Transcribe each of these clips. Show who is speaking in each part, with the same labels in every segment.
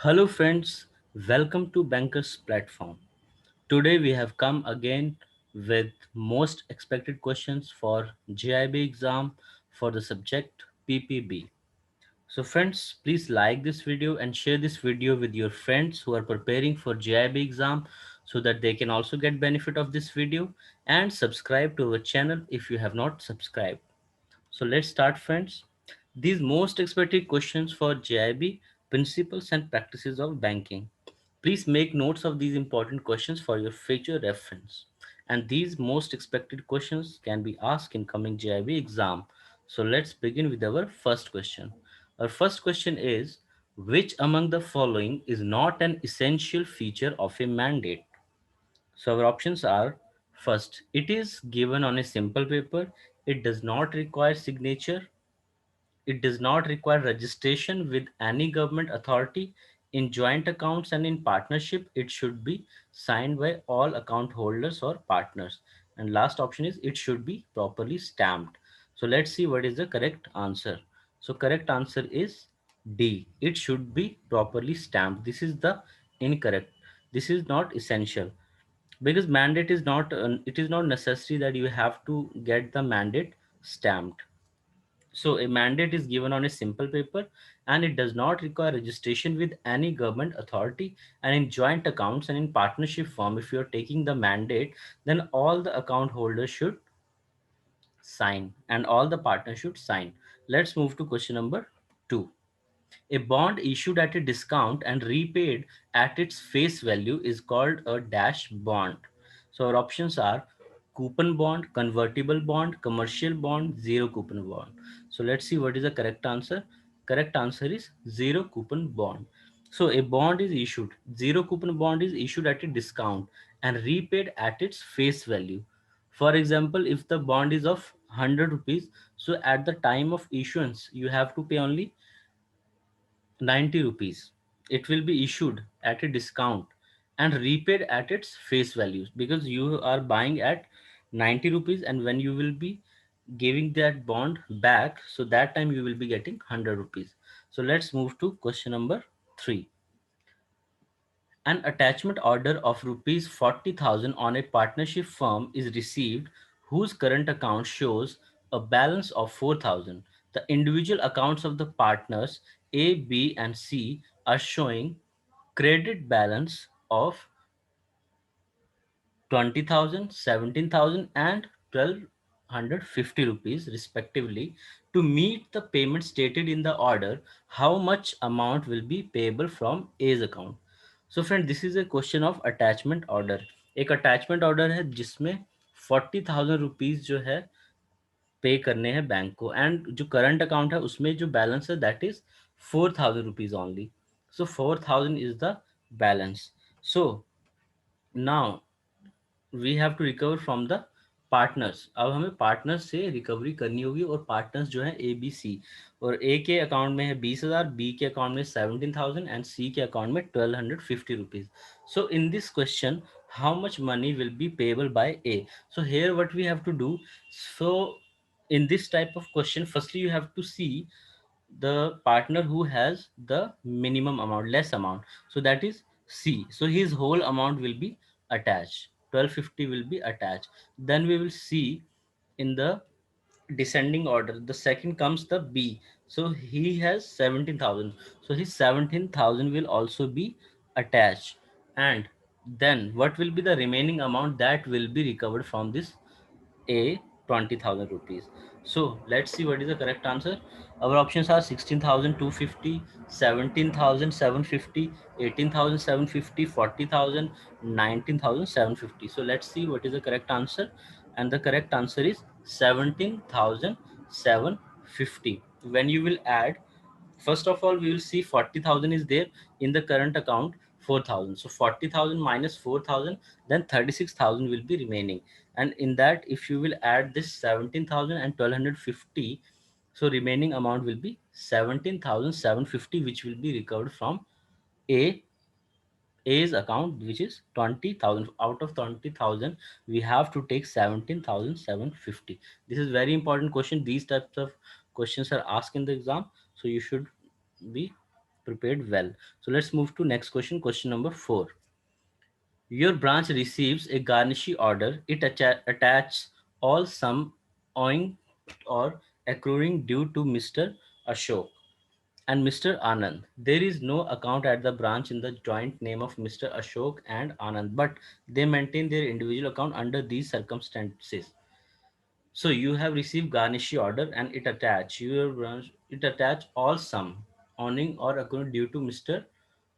Speaker 1: Hello friends, welcome to Bankers platform. Today we have come again with most expected questions for JIB exam for the subject PPB. So friends, please like this video and share this video with your friends who are preparing for JIB exam so that they can also get benefit of this video, and subscribe to our channel if you have not subscribed. So let's start friends. These most expected questions for JIB: principles and practices of banking. Please make notes of these important questions for your future reference. And these most expected questions can be asked in coming JIB exam. So let's begin with our first question. Our first question is, which among the following is not an essential feature of a mandate? So our options are: first, it is given on a simple paper, it does not require signature, it does not require registration with any government authority. In joint accounts and in partnership, it should be signed by all account holders or partners. And last option is it should be properly stamped. So let's see what is the correct answer. So correct answer is D. It should be properly stamped. This is the incorrect. This is not essential because mandate is not. It is not necessary that you have to get the mandate stamped. So a mandate is given on a simple paper and it does not require registration with any government authority. And in joint accounts and in partnership form, if you're taking the mandate, then all the account holders should sign and all the partners should sign. Let's move to question number 2. A bond issued at a discount and repaid at its face value is called a dash bond. So our options are coupon bond, convertible bond, commercial bond, zero coupon bond. So let's see what is the correct answer. Correct answer is zero coupon bond. So a bond is issued, zero coupon bond is issued at a discount and repaid at its face value. For example, if the bond is of 100 rupees, so at the time of issuance, you have to pay only 90 rupees. It will be issued at a discount and repaid at its face values because you are buying at 90 rupees, and when you will be giving that bond back, so that time you will be getting 100 rupees. So let's move to question number 3. An attachment order of rupees 40,000 on a partnership firm is received whose current account shows a balance of 4,000. The individual accounts of the partners A, B, and C are showing credit balance of 20,000, 17,000, and 1,250 rupees respectively. To meet the payment stated in the order, how much amount will be payable from A's account? So friend, this is a question of attachment order. एक attachment order है जिसमें 40,000 rupees जो है पे करने हैं bank को, and जो करंट अकाउंट है उसमें जो बैलेंस है that is 4,000 rupees only. So 4,000 is the balance. So now we have to recover from the partners. अब हमें पार्टनर्स से रिकवरी करनी होगी, और पार्टनर्स जो है ए बी सी, और ए के अकाउंट में है 20,000, बी के अकाउंट में 17,000 एंड सी के अकाउंट में 1,250 rupees. So in this question, how much money will be payable by A? So here what we have to do. So in this type of question, firstly you have to see the partner who has the minimum amount, less amount. So that is C. So his whole amount will be attached. 1,250 will be attached. Then we will see in the descending order. The second comes the B. So he has 17,000. So his 17,000 will also be attached. And then what will be the remaining amount that will be recovered from this A, 20,000 rupees. So let's see what is the correct answer. Our options are 16,250, 17,750, 18,750, 40,000, 19,750. So let's see what is the correct answer. And the correct answer is 17,750. When you will add, first of all, we will see 40,000 is there in the current account, 4,000. So 40,000 minus 4,000, then 36,000 will be remaining. And in that, if you will add this 17,000 and 1,250, so remaining amount will be 17,750, which will be recovered from A A's account, which is 20,000. Out of 20,000, we have to take 17,750. This is very important question. These types of questions are asked in the exam, so you should be prepared well. So let's move to next question. Question number 4. Your branch receives a garnishee order. It attaches all sum owing or accruing due to Mr. Ashok and Mr. Anand. There is no account at the branch in the joint name of Mr. Ashok and Anand, but they maintain their individual account under these circumstances. So you have received garnishee order and it attach all sum owning or accruing due to Mr.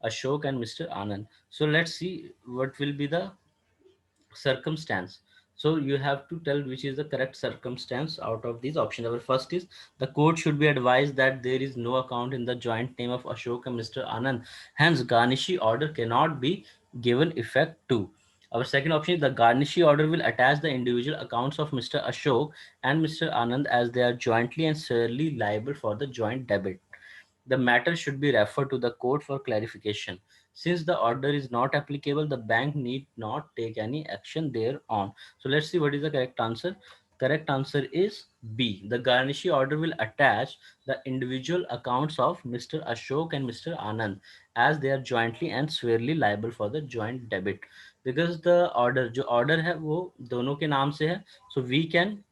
Speaker 1: Ashok and Mr. Anand. So let's see what will be the circumstance. So you have to tell which is the correct circumstance out of these options. Our first is the court should be advised that there is no account in the joint name of Ashok and Mr. Anand. Hence, garnishee order cannot be given effect to. Our second option is the garnishee order will attach the individual accounts of Mr. Ashok and Mr. Anand as they are jointly and solely liable for the joint debit. The matter should be referred to the court for clarification. Since the order is not applicable, the bank need not take any action thereon. So let's see what is the correct answer. Correct answer is B. The garnishee order will attach the individual accounts of Mr. Ashok and Mr. Anand as they are jointly and squarely liable for the joint debit. Because the order जो order है वो दोनों के नाम से है, so we can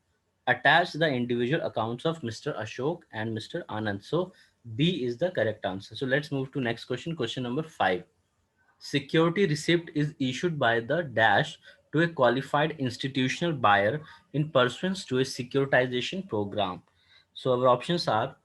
Speaker 1: attach the individual accounts of Mr. Ashok and Mr. Anand. So B is the correct answer. So let's move to next question. Question number 5. Security receipt is issued by the dash to a qualified institutional buyer in pursuance to a securitization program. So our options are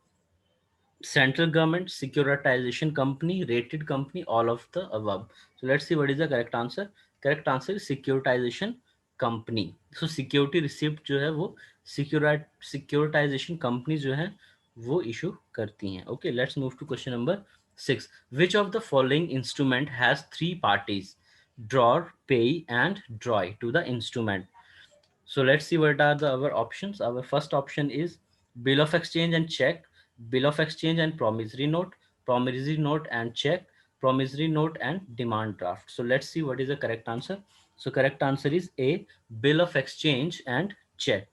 Speaker 1: central government, securitization company, rated company, all of the above. So let's see what is the correct answer. Correct answer is securitization company. So security receipt जो है वो securitization companies जो है वो issue करती हैं. Okay, let's move to question number 6. Which of the following instrument has three parties? Drawer, pay, and draw to the instrument. So let's see what are the our options. Our first option is bill of exchange and check, bill of exchange and promissory note and check, promissory note and demand draft. So let's see what is the correct answer. So correct answer is A, bill of exchange and check.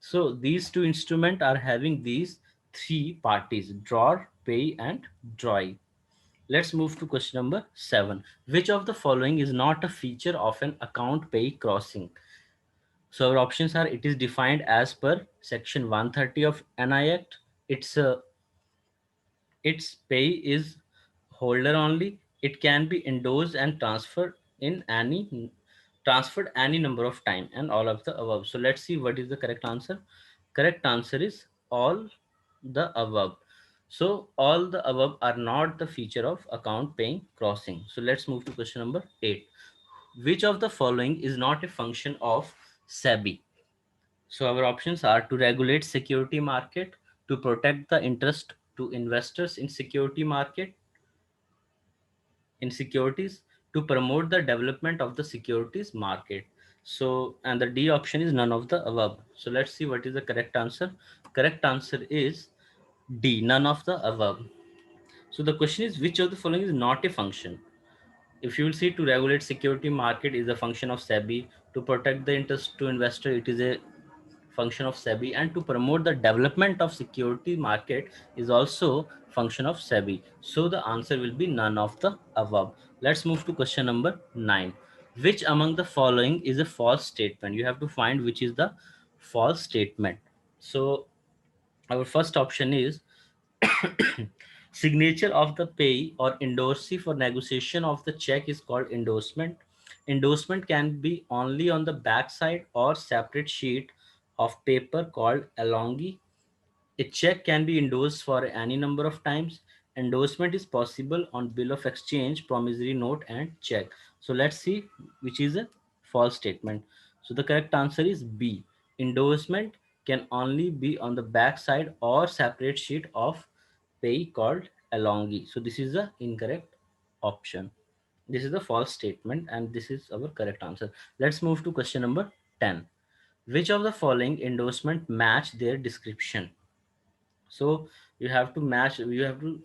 Speaker 1: So these two instruments are having these three parties: drawer, pay, and draw. Let's move to question number 7. Which of the following is not a feature of an account pay crossing? So our options are: it is defined as per section 130 of NI Act. Its pay is holder only. It can be endorsed and transferred any number of time and all of the above. So let's see what is the correct answer. Correct answer is all the above. So all the above are not the feature of account paying crossing. So let's move to question number 8. Which of the following is not a function of SEBI? So our options are: to regulate security market, to protect the interest to investors in security market, in securities, to promote the development of the securities market. So, and the D option is none of the above. So let's see what is the correct answer. Correct answer is D, none of the above. So the question is, which of the following is not a function? If you will see, to regulate security market is a function of SEBI. To protect the interest to investor, it is a function of SEBI, and to promote the development of security market is also function of SEBI. So the answer will be none of the above. Let's move to question number 9. Which among the following is a false statement? You have to find which is the false statement. So our first option is signature of the pay or endorsee for negotiation of the check is called endorsement. Endorsement can be only on the back side or separate sheet of paper called allongy. A check can be endorsed for any number of times. Endorsement is possible on bill of exchange, promissory note, and check. So let's see which is a false statement. So the correct answer is B. Endorsement can only be on the back side or separate sheet of pay called allongy. So this is the incorrect option. This is the false statement and this is our correct answer. Let's move to question number 10. Which of the following endorsement match their description? So you have to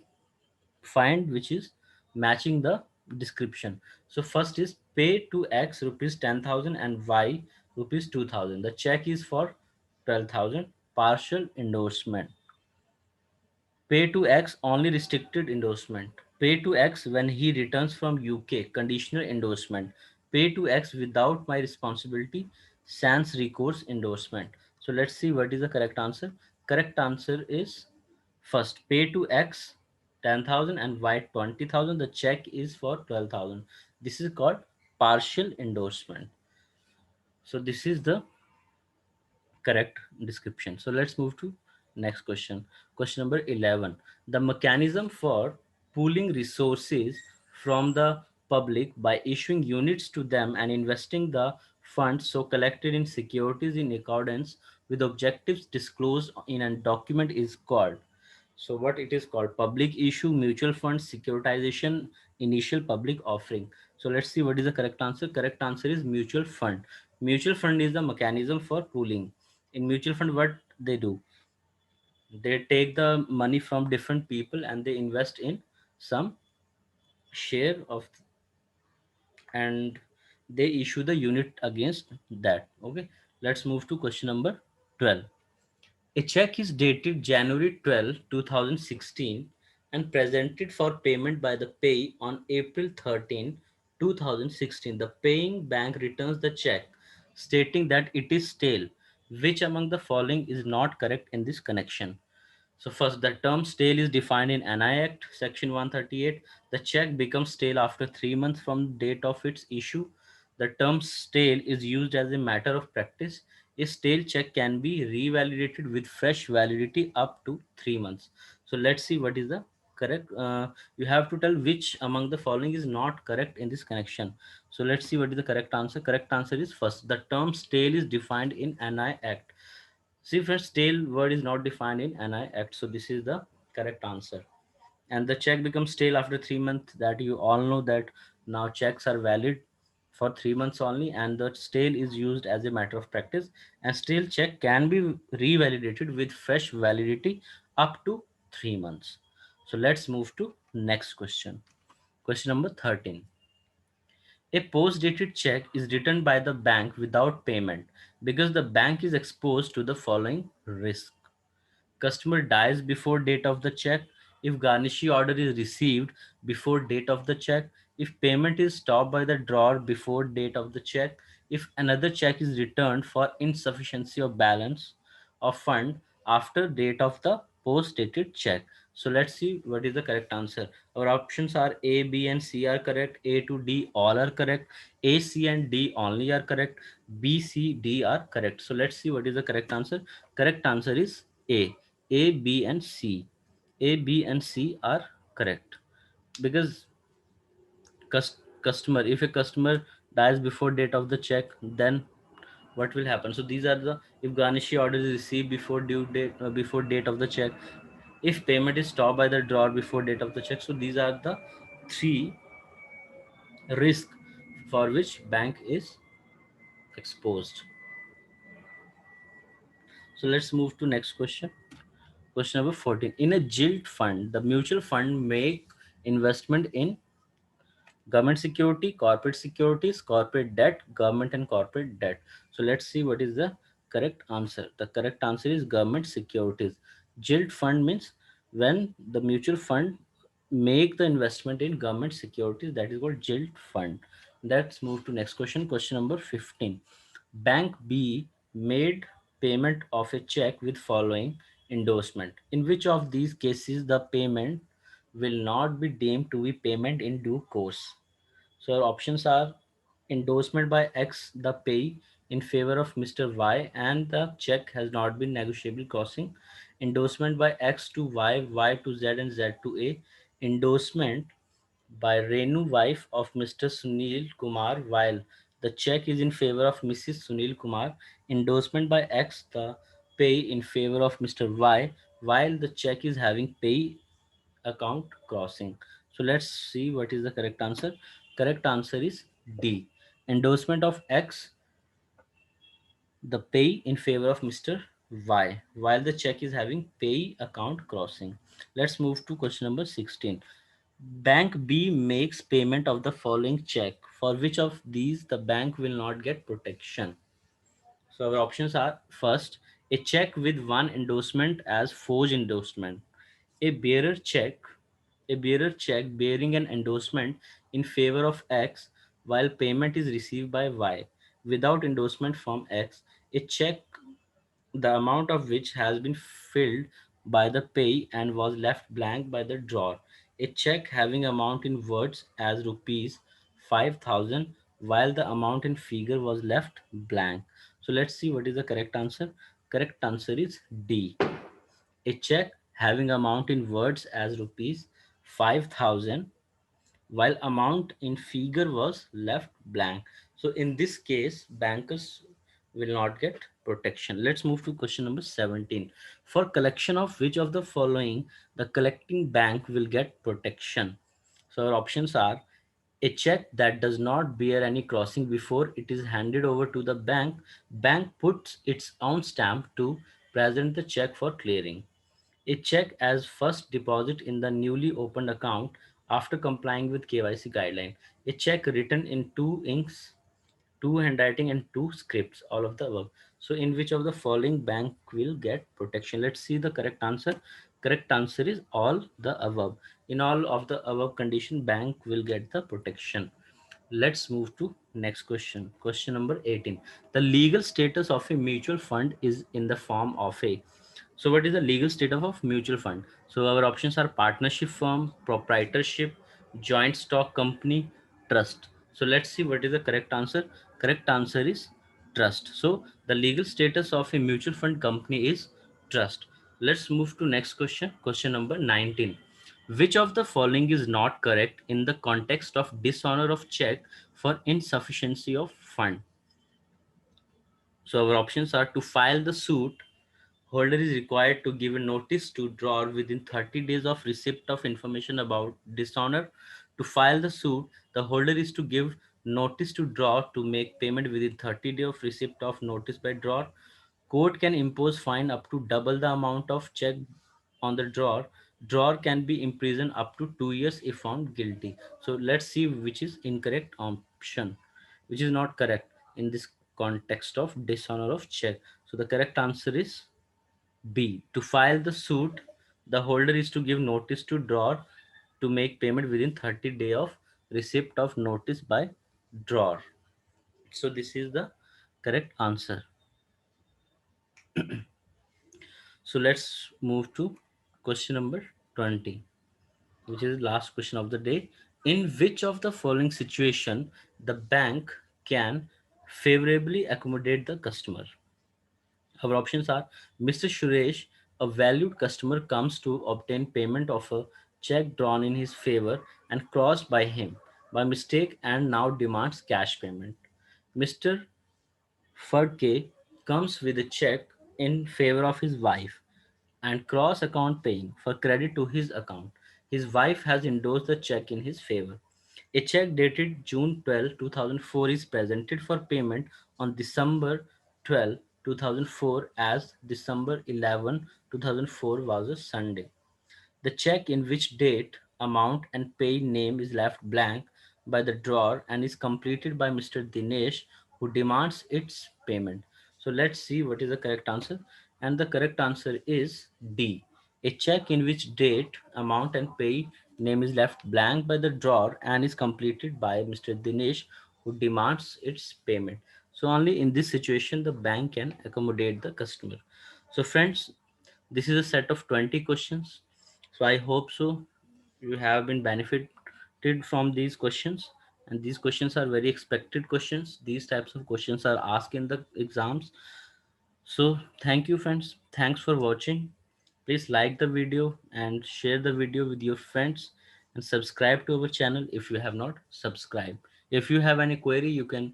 Speaker 1: find which is matching the description. So first is pay to X rupees 10,000 and Y rupees 2,000. The check is for 12,000. Partial endorsement. Pay to X only restricted endorsement. Pay to X when he returns from UK, conditional endorsement. Pay to X without my responsibility, sans recourse endorsement. So let's see what is the correct answer. Correct answer is first, pay to X 10,000 and Y 20,000. The check is for 12,000. This is called partial endorsement. So this is the correct description. So let's move to next question. Question number 11. The mechanism for pooling resources from the public by issuing units to them and investing the funds so collected in securities in accordance with objectives disclosed in a document is called. So what it is called? Public issue, mutual fund, securitization, initial public offering. So let's see what is the correct answer. Correct answer is mutual fund. Mutual fund is the mechanism for pooling. In mutual fund, what they do, they take the money from different people and they invest in some share of, and they issue the unit against that. Okay, let's move to question number 12. A check is dated January 12, 2016 and presented for payment by the payee on April 13, 2016. The paying bank returns the check stating that it is stale. Which among the following is not correct in this connection? So first, the term stale is defined in NI Act, Section 138. The check becomes stale after 3 months from the date of its issue. The term stale is used as a matter of practice. A stale check can be revalidated with fresh validity up to 3 months. So let's see what is the correct. You have to tell which among the following is not correct in this connection. So let's see what is the correct answer. Correct answer is first. The term stale is defined in NI Act. See, friends, stale word is not defined in NI Act, so this is the correct answer. And the check becomes stale after 3 months. That you all know that now checks are valid for 3 months only, and the stale is used as a matter of practice. And stale check can be revalidated with fresh validity up to 3 months. So let's move to next question. Question number 13. A post-dated check is written by the bank without payment because the bank is exposed to the following risk. Customer dies before date of the check, if garnishee order is received before date of the check, if payment is stopped by the drawer before date of the check, if another check is returned for insufficiency of balance of fund after date of the post dated check. So let's see what is the correct answer. Our options are A, B, and C are correct. A to D all are correct. A, C, and D only are correct. B, C, D are correct. So let's see what is the correct answer. Correct answer is A. A, B, and C. A, B, and C are correct because customer. If a customer dies before date of the check, then what will happen? So these are the, if garnishee order is received before due date, before date of the check, if payment is stopped by the drawer before date of the check. So these are the three risk for which bank is exposed. So let's move to next question. Question number 14. In a gilt fund, the mutual fund make investment in government security, corporate securities, corporate debt, government and corporate debt. So let's see what is the correct answer. The correct answer is government securities. Gilt fund means when the mutual fund make the investment in government securities, that is called gilt fund. Let's move to next question. Question number 15. Bank B made payment of a check with following endorsement. In which of these cases the payment will not be deemed to be payment in due course? So our options are endorsement by X, the pay in favor of Mr. Y, and the check has not been negotiable crossing. Endorsement by X to Y, Y to Z, and Z to A. Endorsement by Renu, wife of Mr. Sunil Kumar, while the check is in favor of Mrs. Sunil Kumar. Endorsement by X, the pay in favor of Mr. Y, while the check is having pay account crossing. So let's see what is the correct answer. Correct answer is D. Endorsement of X, the pay in favor of Mr. Y, while the check is having pay account crossing. Let's move to question number 16. Bank B makes payment of the following check. For which of these the bank will not get protection? So our options are first, a check with one endorsement as forged endorsement, a bearer check, a bearer check bearing an endorsement in favor of X while payment is received by Y without endorsement from X, a check the amount of which has been filled by the pay and was left blank by the drawer. A check having amount in words as rupees 5,000 while the amount in figure was left blank. So let's see what is the correct answer. Correct answer is D. A check having amount in words as rupees 5,000 while amount in figure was left blank. So in this case, bankers will not get protection. Let's move to question number 17. For collection of which of the following the collecting bank will get protection? So our options are a check that does not bear any crossing before it is handed over to the bank. Bank puts its own stamp to present the check for clearing. A check as first deposit in the newly opened account after complying with KYC guideline. A check written in two inks, two handwriting and two scripts, all of the above. So in which of the following bank will get protection? Let's see the correct answer. Correct answer is all the above. In all of the above condition, bank will get the protection. Let's move to next question. Question number 18. The legal status of a mutual fund is in the form of a. So what is the legal status of mutual fund? So our options are partnership firm, proprietorship, joint stock company, trust. So let's see what is the correct answer. Correct answer is trust. So the legal status of a mutual fund company is trust. Let's move to next question. Question number 19. Which of the following is not correct in the context of dishonor of check for insufficiency of fund? So our options are to file the suit. Holder is required to give a notice to drawer within 30 days of receipt of information about dishonor. To file the suit, the holder is to give notice to drawer to make payment within 30 days of receipt of notice by drawer. Court can impose fine up to double the amount of check on the drawer. Drawer can be imprisoned up to 2 years if found guilty. So let's see which is incorrect option, which is not correct in this context of dishonor of check. So the correct answer is B. To file the suit, the holder is to give notice to drawer to make payment within 30 days of receipt of notice by drawer. So this is the correct answer. So let's move to question number 20, which is the last question of the day. In which of the following situation the bank can favorably accommodate the customer? Our options are Mr. Suresh, a valued customer, comes to obtain payment of a check drawn in his favor and crossed by him by mistake and now demands cash payment. Mr. Fudke comes with a check in favor of his wife and cross account paying for credit to his account. His wife has endorsed the check in his favor. A check dated June 12, 2004 is presented for payment on December 12, 2004 as December 11, 2004 was a Sunday. The check in which date, amount, and pay name is left blank by the drawer and is completed by Mr. Dinesh, who demands its payment. So let's see what is the correct answer. And the correct answer is D. A check in which date, amount, and pay name is left blank by the drawer and is completed by Mr. Dinesh, who demands its payment. So only in this situation the bank can accommodate the customer. So friends, this is a set of 20 questions. So I hope so you have been benefited from these questions. And these questions are very expected questions. These types of questions are asked in the exams. So thank you friends. Thanks for watching. Please like the video and share the video with your friends and subscribe to our channel if you have not subscribed. If you have any query, you can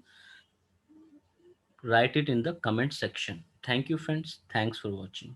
Speaker 1: write it in the comment section. Thank you friends. Thanks for watching.